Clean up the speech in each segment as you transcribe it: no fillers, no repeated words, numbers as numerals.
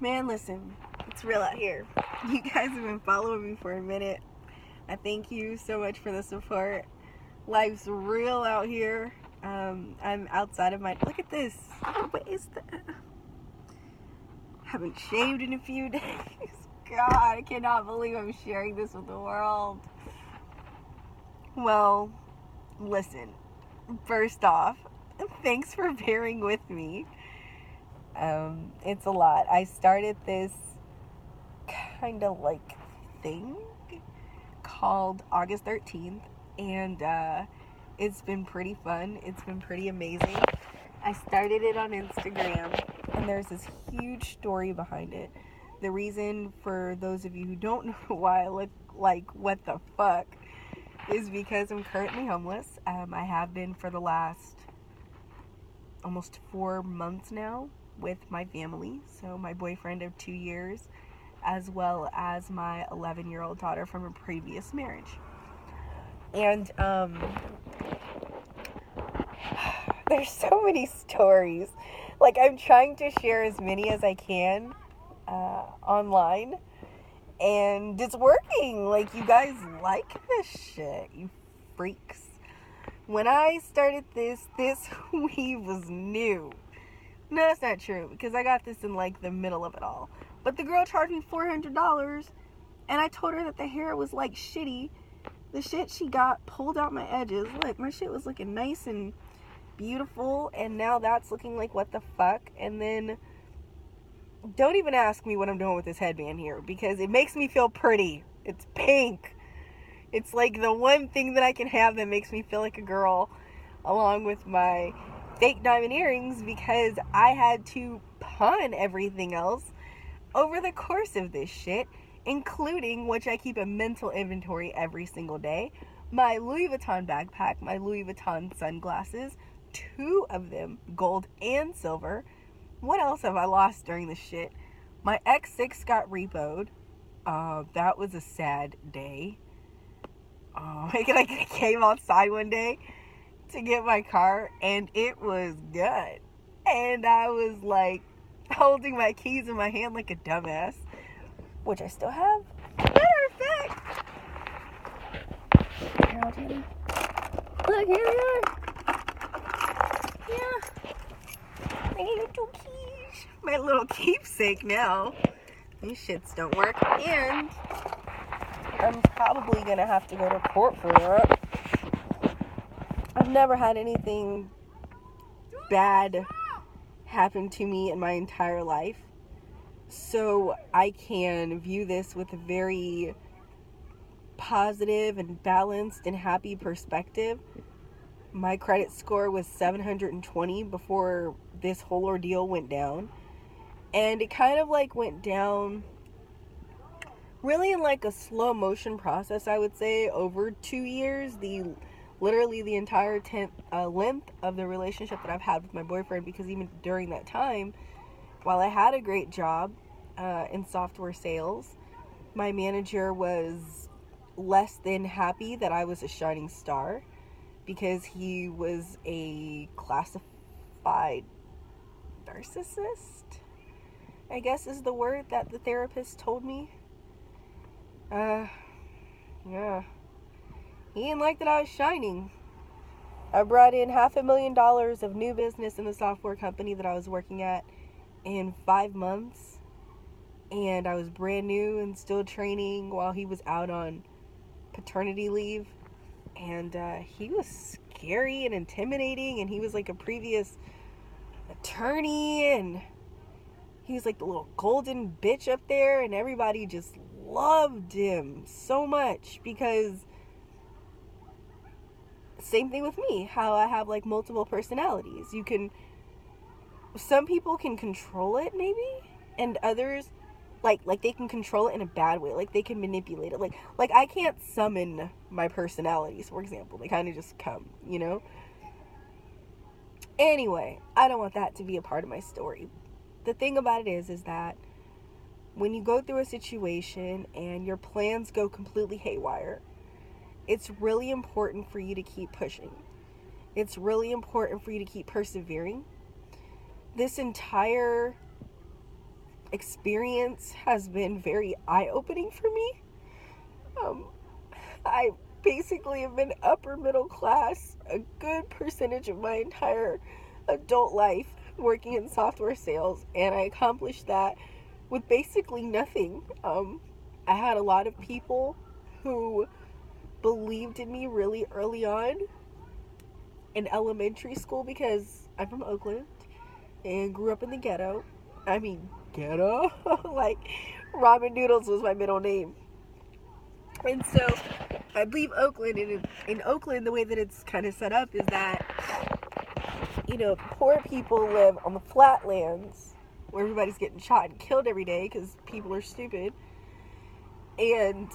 Man, listen, it's real out here. You guys have been following me for a minute. I thank you so much for the support. Life's real out here. I'm outside of my... Look at this. What is that? Haven't shaved in a few days. God, I cannot believe I'm sharing this with the world. Well, listen. First off, thanks for bearing with me. It's a lot. I started this kind of like thing called August 13th, and it's been pretty fun. It's been pretty amazing. I started it on Instagram, and there's this huge story behind it. The reason, for those of you who don't know why I look like what the fuck, is because I'm currently homeless. I have been for the last almost 4 months now with my family. So my boyfriend of 2 years, as well as my 11-year-old daughter from a previous marriage. And there's so many stories. Like, I'm trying to share as many as I can online, and it's working. Like, you guys like this shit, you freaks. When I started this weave was new. No, that's not true, because I got this in like the middle of it all. But the girl charged me $400, and I told her that the hair was like shitty. The shit she got pulled out my edges. Look, my shit was looking nice and beautiful, and now that's looking like what the fuck. And then don't even ask me what I'm doing with this headband here, because it makes me feel pretty. It's pink. It's like the one thing that I can have that makes me feel like a girl, along with my fake diamond earrings, because I had to pawn everything else over the course of this shit, including, which I keep a mental inventory every single day, my Louis Vuitton backpack, my Louis Vuitton sunglasses, 2 of them, gold and silver. What else have I lost during this shit? My X6 got repoed. That was a sad day. I came outside one day to get my car, and it was good. And I was like holding my keys in my hand like a dumbass, which I still have. Matter of fact, here, I'll tell you. Look, here they are. Yeah, I need 2 keys. My little keepsake now. These shits don't work, and I'm probably gonna have to go to court for that. I've never had anything bad happen to me in my entire life, so I can view this with a very positive and balanced and happy perspective. My credit score was 720 before this whole ordeal went down, and it kind of like went down really in like a slow motion process, I would say, over 2 years. Literally the entire length of the relationship that I've had with my boyfriend, because even during that time, while I had a great job in software sales, my manager was less than happy that I was a shining star, because he was a classified narcissist, I guess is the word that the therapist told me. Yeah. He didn't like that I was shining. I brought in $500,000 of new business in the software company that I was working at in 5 months. And I was brand new and still training while he was out on paternity leave. And he was scary and intimidating, and he was like a previous attorney, and he was like the little golden bitch up there, and everybody just loved him so much, because same thing with me, how I have like multiple personalities. Some people can control it maybe, and others like they can control it in a bad way, like they can manipulate it, like I can't summon my personalities, for example. They kind of just come, you know. Anyway, I don't want that to be a part of my story. The thing about it is that when you go through a situation and your plans go completely haywire, it's really important for you to keep pushing. It's really important for you to keep persevering. This entire experience has been very eye-opening for me. I basically have been upper middle class a good percentage of my entire adult life, working in software sales, and I accomplished that with basically nothing. I had a lot of people who believed in me really early on in elementary school, because I'm from Oakland and grew up in the ghetto. I mean, ghetto? Like, ramen noodles was my middle name. And so I leave Oakland, and in Oakland, the way that it's kind of set up is that, you know, poor people live on the flatlands where everybody's getting shot and killed every day because people are stupid. And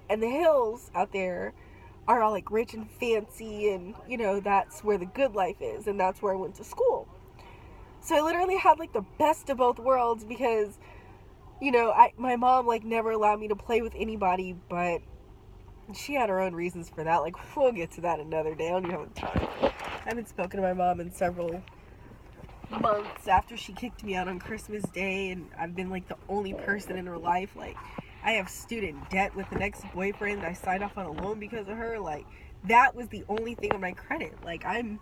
the hills out there are all like rich and fancy, and, you know, that's where the good life is, and that's where I went to school. So I literally had like the best of both worlds, because, you know, my mom like never allowed me to play with anybody, but she had her own reasons for that. Like, we'll get to that another day. I don't even have time. I haven't spoken to my mom in several months after she kicked me out on Christmas Day, and I've been like the only person in her life. Like, I have student debt with an ex-boyfriend. I signed off on a loan because of her. Like, that was the only thing on my credit. Like, I'm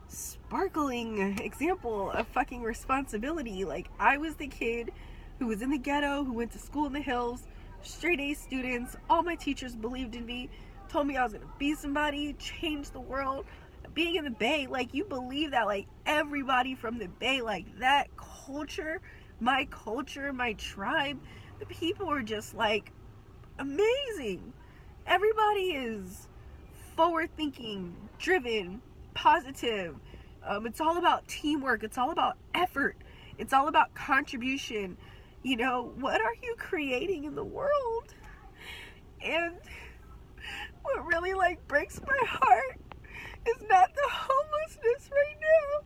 sparkling example of fucking responsibility. Like, I was the kid who was in the ghetto, who went to school in the hills, straight A students. All my teachers believed in me, told me I was gonna be somebody, change the world. Being in the Bay, like, you believe that, like, everybody from the Bay, like, that culture, my tribe, the people are just, like, amazing. Everybody is forward thinking, driven, positive. It's all about teamwork. It's all about effort. It's all about contribution. You know, what are you creating in the world? And what really, like, breaks my heart is not the homelessness right now.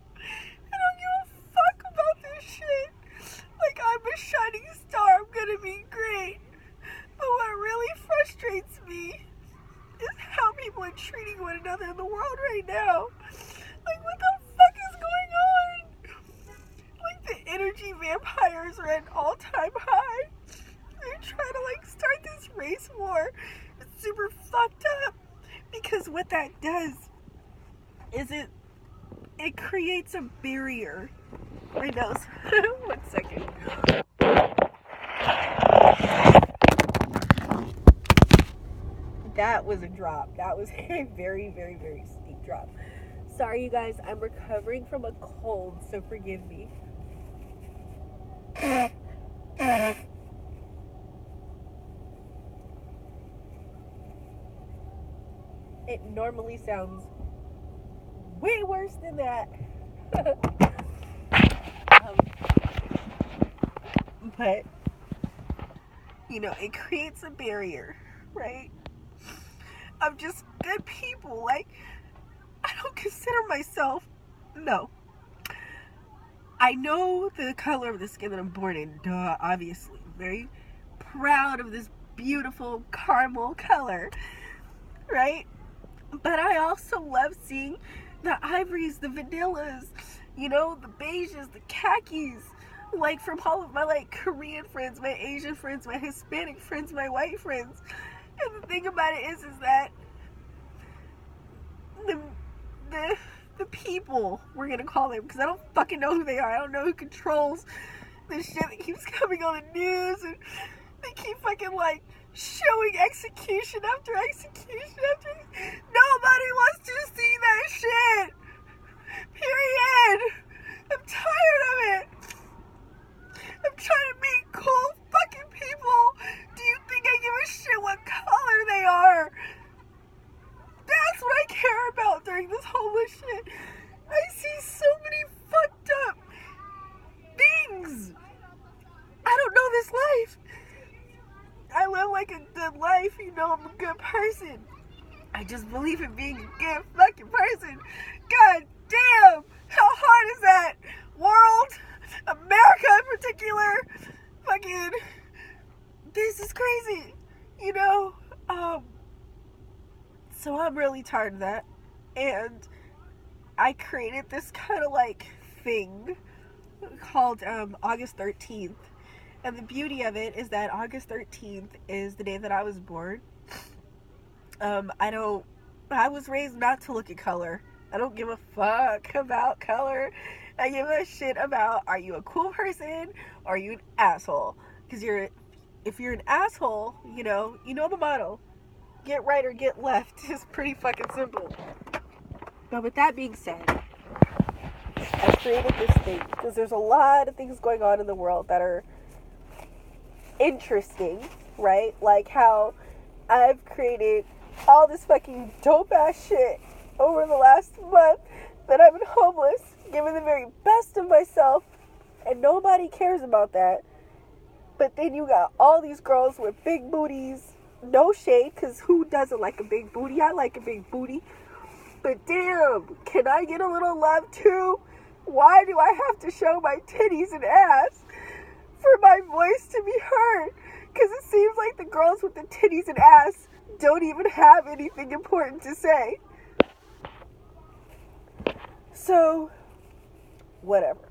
I don't give a fuck about this shit. Like, I'm a shining star. I'm gonna be great. But what really frustrates me is how people are treating one another in the world right now. Like, what the fuck is going on? Like, the energy vampires are at an all-time high. They're trying to, like, start this race war. It's super fucked up. Because what that does is it creates a barrier. My nose. 1 second. That was a drop. That was a very, very, very steep drop. Sorry, you guys. I'm recovering from a cold, so forgive me. It normally sounds way worse than that. But, you know, it creates a barrier, right? Of just good people. Like, I don't consider myself, no. I know the color of the skin that I'm born in, duh, obviously. Very proud of this beautiful caramel color, right? But I also love seeing the ivories, the vanillas, you know, the beiges, the khakis. Like, from all of my, like, Korean friends, my Asian friends, my Hispanic friends, my white friends. And the thing about it is that the people, we're gonna call them, because I don't fucking know who they are. I don't know who controls the shit that keeps coming on the news, and they keep fucking, like, showing execution after execution after. Nobody wants to see that shit. Period. I'm tired of it. I'm trying to meet cool fucking people. Do you think I give a shit what color they are? That's what I care about during this homeless shit. I see so many fucked up things. I don't know this life. I live like a good life, you know, I'm a good person. I just believe in being a good fucking person. God damn, how hard is that? World, America in particular, fucking, this is crazy, you know? So I'm really tired of that, and I created this kind of, like, thing called August 13th. And the beauty of it is that August 13th is the day that I was born. I was raised not to look at color. I don't give a fuck about color. I give a shit about, are you a cool person or are you an asshole? Because if you're an asshole, you know the motto. Get right or get left. It's pretty fucking simple. But with that being said, I created this thing because there's a lot of things going on in the world that are interesting, right? Like how I've created all this fucking dope ass shit over the last month that I've been homeless, giving the very best of myself, and nobody cares about that. But then you got all these girls with big booties. No shade, because who doesn't like a big booty? I like a big booty. But damn, can I get a little love too? Why do I have to show my titties and ass for my voice to be heard? Because it seems like the girls with the titties and ass don't even have anything important to say. So, whatever.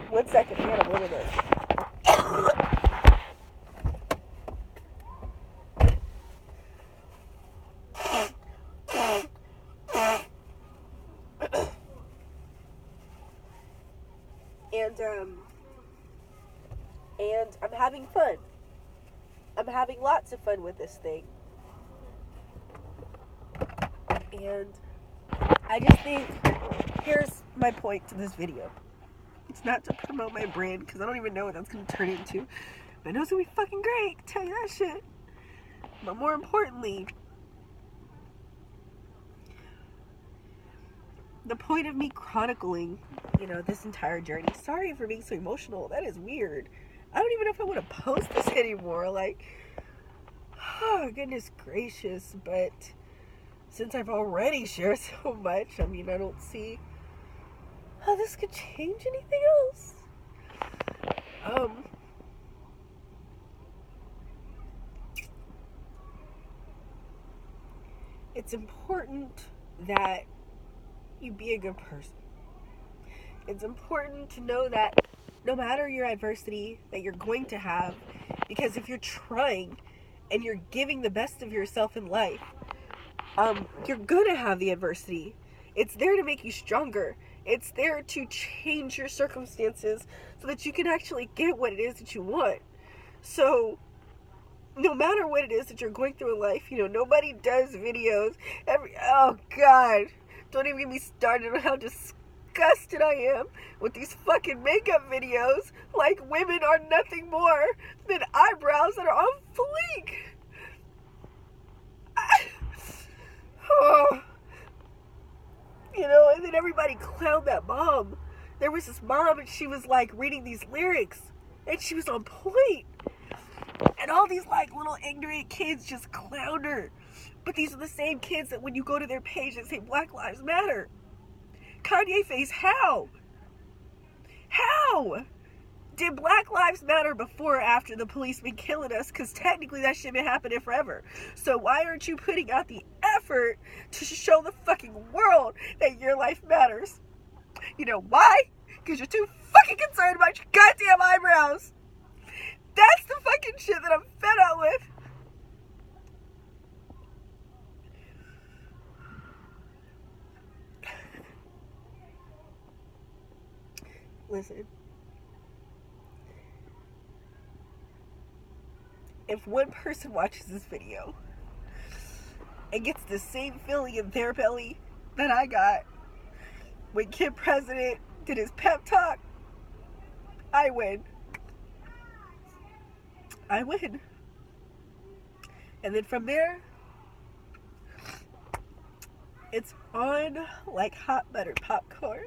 1 second, I gotta order this. And I'm having fun. I'm having lots of fun with this thing. And I just think, here's my point to this video. It's not to promote my brand, because I don't even know what that's going to turn into. But I know it's going to be fucking great, I can tell you that shit. But more importantly, the point of me chronicling, this entire journey. Sorry for being so emotional. That is weird. I don't even know if I want to post this anymore. Like, oh, goodness gracious. But since I've already shared so much, I don't see how this could change anything else. It's important that you be a good person. It's important to know that no matter your adversity that you're going to have, because if you're trying and you're giving the best of yourself in life, you're gonna have the adversity. It's there to make you stronger. It's there to change your circumstances so that you can actually get what it is that you want. So no matter what it is that you're going through in life, nobody does videos oh God, don't even get me started on how disgusted I am with these fucking makeup videos. Like, women are nothing more than eyebrows that are on fleek. Oh. And then everybody clowned that mom. There was this mom, and she was like reading these lyrics, and she was on point. And all these like little ignorant kids just clowned her. But these are the same kids that when you go to their page and say Black Lives Matter. Kanye face, how? How? Did Black Lives Matter before or after the police been killing us? Because technically that shit been happening forever. So why aren't you putting out the effort to show the fucking world that your life matters? You know why? Because you're too fucking concerned about your goddamn eyebrows. That's the fucking shit that I'm fed up with. Listen. If one person watches this video and gets the same feeling in their belly that I got when Kid President did his pep talk, I win. I win. And then from there, it's on like hot buttered popcorn.